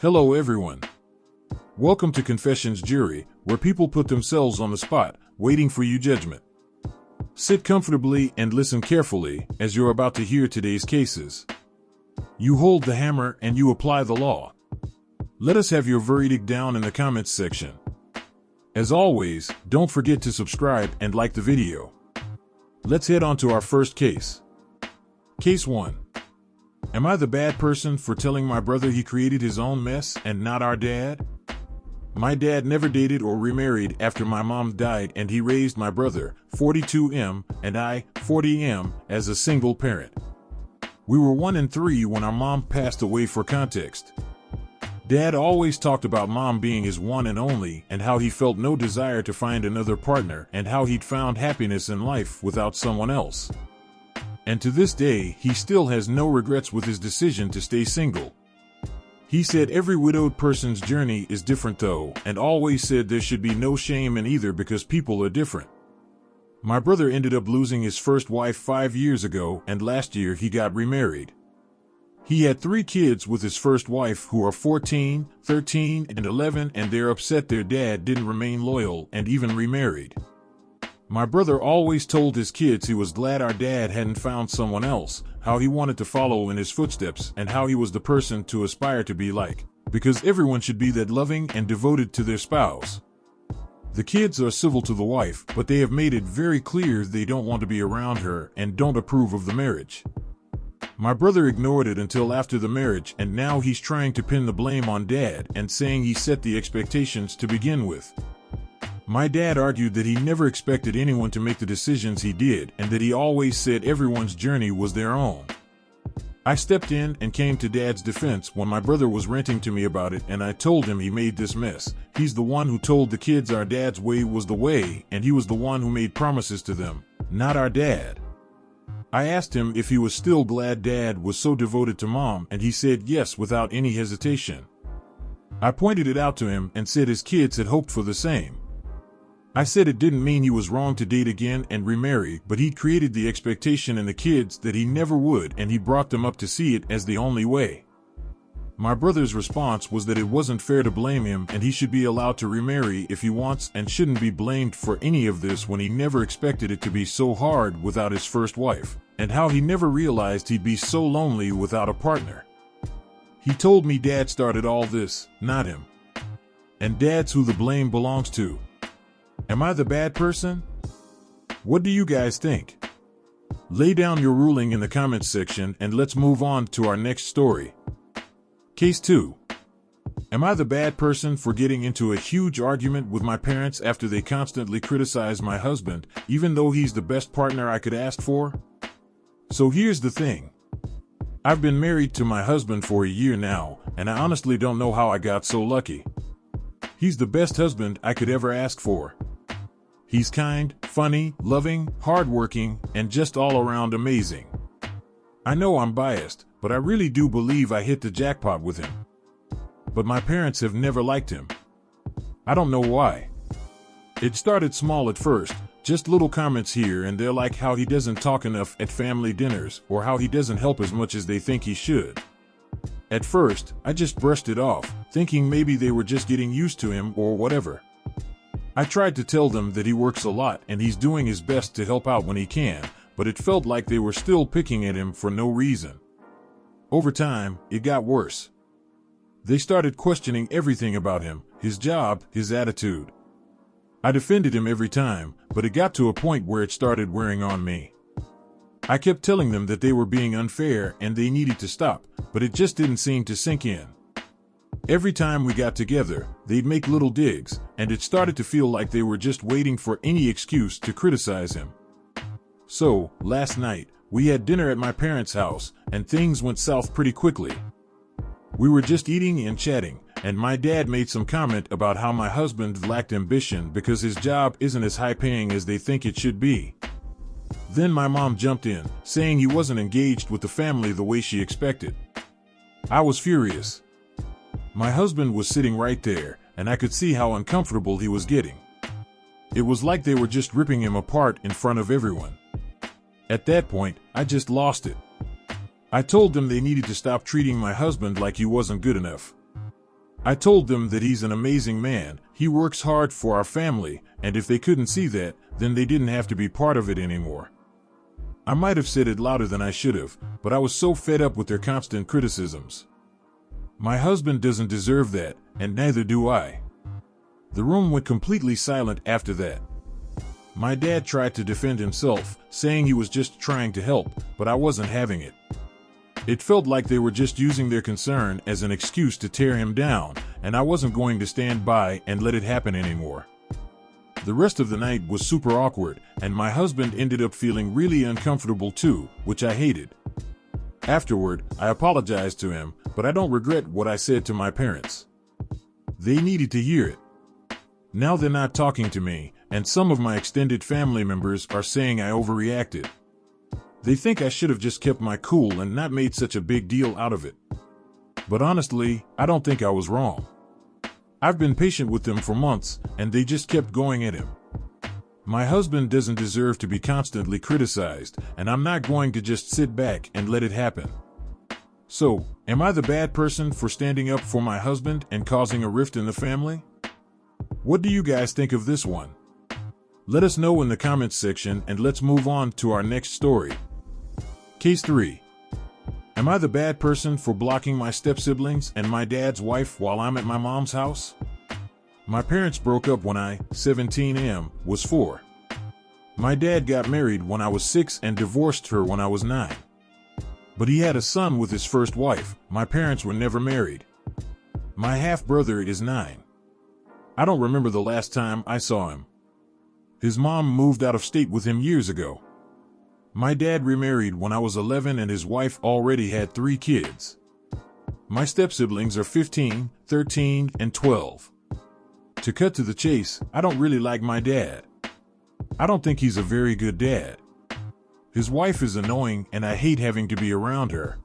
Hello everyone. Welcome to Confessions Jury, where people put themselves on the spot, waiting for your judgment. Sit comfortably and listen carefully, as you're about to hear today's cases. You hold the hammer and you apply the law. Let us have your verdict down in the comments section. As always, don't forget to subscribe and like the video. Let's head on to our first case. Case 1. Am I the bad person for telling my brother he created his own mess and not our dad? My dad never dated or remarried after my mom died, and he raised my brother, 42M, and I, 40M, as a single parent. We were 1 and 3 when our mom passed away. For context, Dad always talked about Mom being his one and only, and how he felt no desire to find another partner, and how he'd found happiness in life without someone else. And to this day, he still has no regrets with his decision to stay single. He said every widowed person's journey is different though, and always said there should be no shame in either because people are different. My brother ended up losing his first wife 5 years ago, and last year he got remarried. He had 3 kids with his first wife who are 14, 13, and 11, and they're upset their dad didn't remain loyal and even remarried. My brother always told his kids he was glad our dad hadn't found someone else, how he wanted to follow in his footsteps, and how he was the person to aspire to be like, because everyone should be that loving and devoted to their spouse. The kids are civil to the wife, but they have made it very clear they don't want to be around her and don't approve of the marriage. My brother ignored it until after the marriage, and now he's trying to pin the blame on Dad and saying he set the expectations to begin with. My dad argued that he never expected anyone to make the decisions he did, and that he always said everyone's journey was their own. I stepped in and came to Dad's defense when my brother was ranting to me about it, and I told him he made this mess. He's the one who told the kids our dad's way was the way, and he was the one who made promises to them, not our dad. I asked him if he was still glad Dad was so devoted to Mom, and he said yes without any hesitation. I pointed it out to him and said his kids had hoped for the same. I said it didn't mean he was wrong to date again and remarry, but he'd created the expectation in the kids that he never would, and he brought them up to see it as the only way. My brother's response was that it wasn't fair to blame him and he should be allowed to remarry if he wants and shouldn't be blamed for any of this when he never expected it to be so hard without his first wife, and how he never realized he'd be so lonely without a partner. He told me Dad started all this, not him. And Dad's who the blame belongs to. Am I the bad person? What do you guys think? Lay down your ruling in the comments section and let's move on to our next story. Case 2. Am I the bad person for getting into a huge argument with my parents after they constantly criticize my husband, even though he's the best partner I could ask for? So here's the thing. I've been married to my husband for a year now, and I honestly don't know how I got so lucky. He's the best husband I could ever ask for. He's kind, funny, loving, hardworking, and just all around amazing. I know I'm biased, but I really do believe I hit the jackpot with him. But my parents have never liked him. I don't know why. It started small at first, just little comments here and there like how he doesn't talk enough at family dinners or how he doesn't help as much as they think he should. At first, I just brushed it off, thinking maybe they were just getting used to him or whatever. I tried to tell them that he works a lot and he's doing his best to help out when he can, but it felt like they were still picking at him for no reason. Over time, it got worse. They started questioning everything about him, his job, his attitude. I defended him every time, but it got to a point where it started wearing on me. I kept telling them that they were being unfair and they needed to stop, but it just didn't seem to sink in. Every time we got together, they'd make little digs, and it started to feel like they were just waiting for any excuse to criticize him. So, last night, we had dinner at my parents' house, and things went south pretty quickly. We were just eating and chatting, and my dad made some comment about how my husband lacked ambition because his job isn't as high-paying as they think it should be. Then my mom jumped in, saying he wasn't engaged with the family the way she expected. I was furious. My husband was sitting right there, and I could see how uncomfortable he was getting. It was like they were just ripping him apart in front of everyone. At that point, I just lost it. I told them they needed to stop treating my husband like he wasn't good enough. I told them that he's an amazing man, he works hard for our family, and if they couldn't see that, then they didn't have to be part of it anymore. I might have said it louder than I should have, but I was so fed up with their constant criticisms. My husband doesn't deserve that, and neither do I. The room went completely silent after that. My dad tried to defend himself, saying he was just trying to help, but I wasn't having it. It felt like they were just using their concern as an excuse to tear him down, and I wasn't going to stand by and let it happen anymore. The rest of the night was super awkward, and my husband ended up feeling really uncomfortable too, which I hated. Afterward, I apologized to him, but I don't regret what I said to my parents. They needed to hear it. Now they're not talking to me, and some of my extended family members are saying I overreacted. They think I should have just kept my cool and not made such a big deal out of it. But honestly, I don't think I was wrong. I've been patient with them for months, and they just kept going at him. My husband doesn't deserve to be constantly criticized, and I'm not going to just sit back and let it happen. So, am I the bad person for standing up for my husband and causing a rift in the family? What do you guys think of this one? Let us know in the comments section, and let's move on to our next story. Case 3. Am I the bad person for blocking my stepsiblings and my dad's wife while I'm at my mom's house? My parents broke up when I, 17 was 4. My dad got married when I was 6 and divorced her when I was 9. But he had a son with his first wife. My parents were never married. My half-brother is 9. I don't remember the last time I saw him. His mom moved out of state with him years ago. My dad remarried when I was 11 and his wife already had 3 kids. My stepsiblings are 15, 13, and 12. To cut to the chase, I don't really like my dad. I don't think he's a very good dad. His wife is annoying and I hate having to be around her.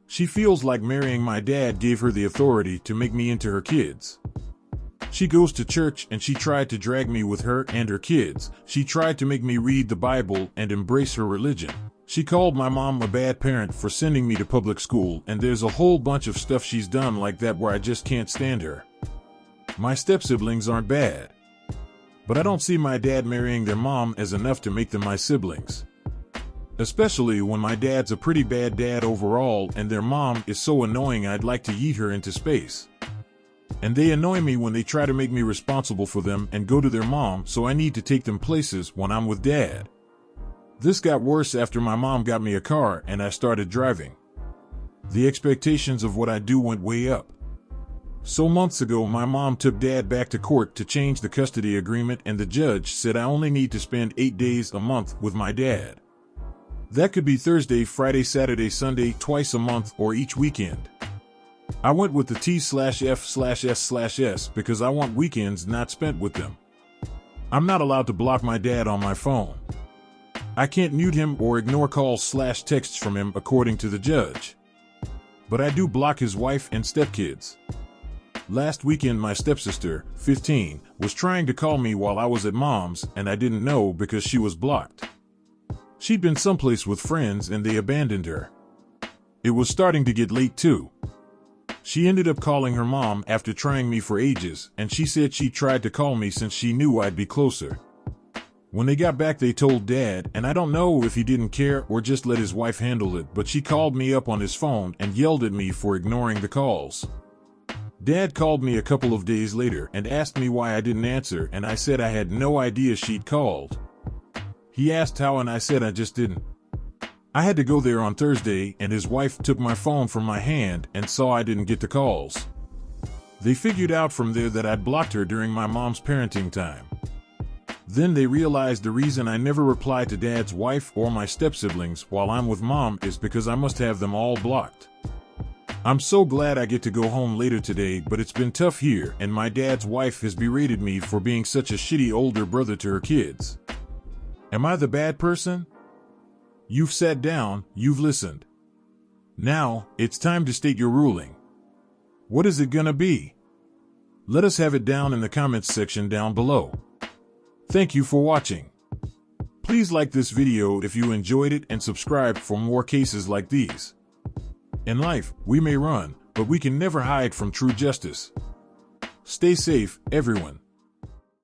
She feels like marrying my dad gave her the authority to make me into her kids. She goes to church and she tried to drag me with her and her kids. She tried to make me read the Bible and embrace her religion. She called my mom a bad parent for sending me to public school, and there's a whole bunch of stuff she's done like that where I just can't stand her. My step-siblings aren't bad, but I don't see my dad marrying their mom as enough to make them my siblings. Especially when my dad's a pretty bad dad overall and their mom is so annoying I'd like to yeet her into space. And they annoy me when they try to make me responsible for them and go to their mom, so I need to take them places when I'm with dad. This got worse after my mom got me a car and I started driving. The expectations of what I do went way up. So months ago, my mom took dad back to court to change the custody agreement, and the judge said I only need to spend 8 days a month with my dad. That could be Thursday, Friday, Saturday, Sunday, twice a month, or each weekend. I went with the T/F/S/S because I want weekends not spent with them. I'm not allowed to block my dad on my phone. I can't mute him or ignore calls/texts from him according to the judge. But I do block his wife and stepkids. Last weekend my stepsister, 15, was trying to call me while I was at mom's and I didn't know because she was blocked. She'd been someplace with friends and they abandoned her. It was starting to get late too. She ended up calling her mom after trying me for ages, and she said she tried to call me since she knew I'd be closer. When they got back they told dad, and I don't know if he didn't care or just let his wife handle it, but she called me up on his phone and yelled at me for ignoring the calls. Dad called me a couple of days later and asked me why I didn't answer, and I said I had no idea she'd called. He asked how and I said I just didn't. I had to go there on Thursday and his wife took my phone from my hand and saw I didn't get the calls. They figured out from there that I'd blocked her during my mom's parenting time. Then they realized the reason I never reply to dad's wife or my step-siblings while I'm with mom is because I must have them all blocked. I'm so glad I get to go home later today, but it's been tough here and my dad's wife has berated me for being such a shitty older brother to her kids. Am I the bad person? You've sat down, you've listened. Now, it's time to state your ruling. What is it gonna be? Let us have it down in the comments section down below. Thank you for watching. Please like this video if you enjoyed it and subscribe for more cases like these. In life, we may run, but we can never hide from true justice. Stay safe, everyone.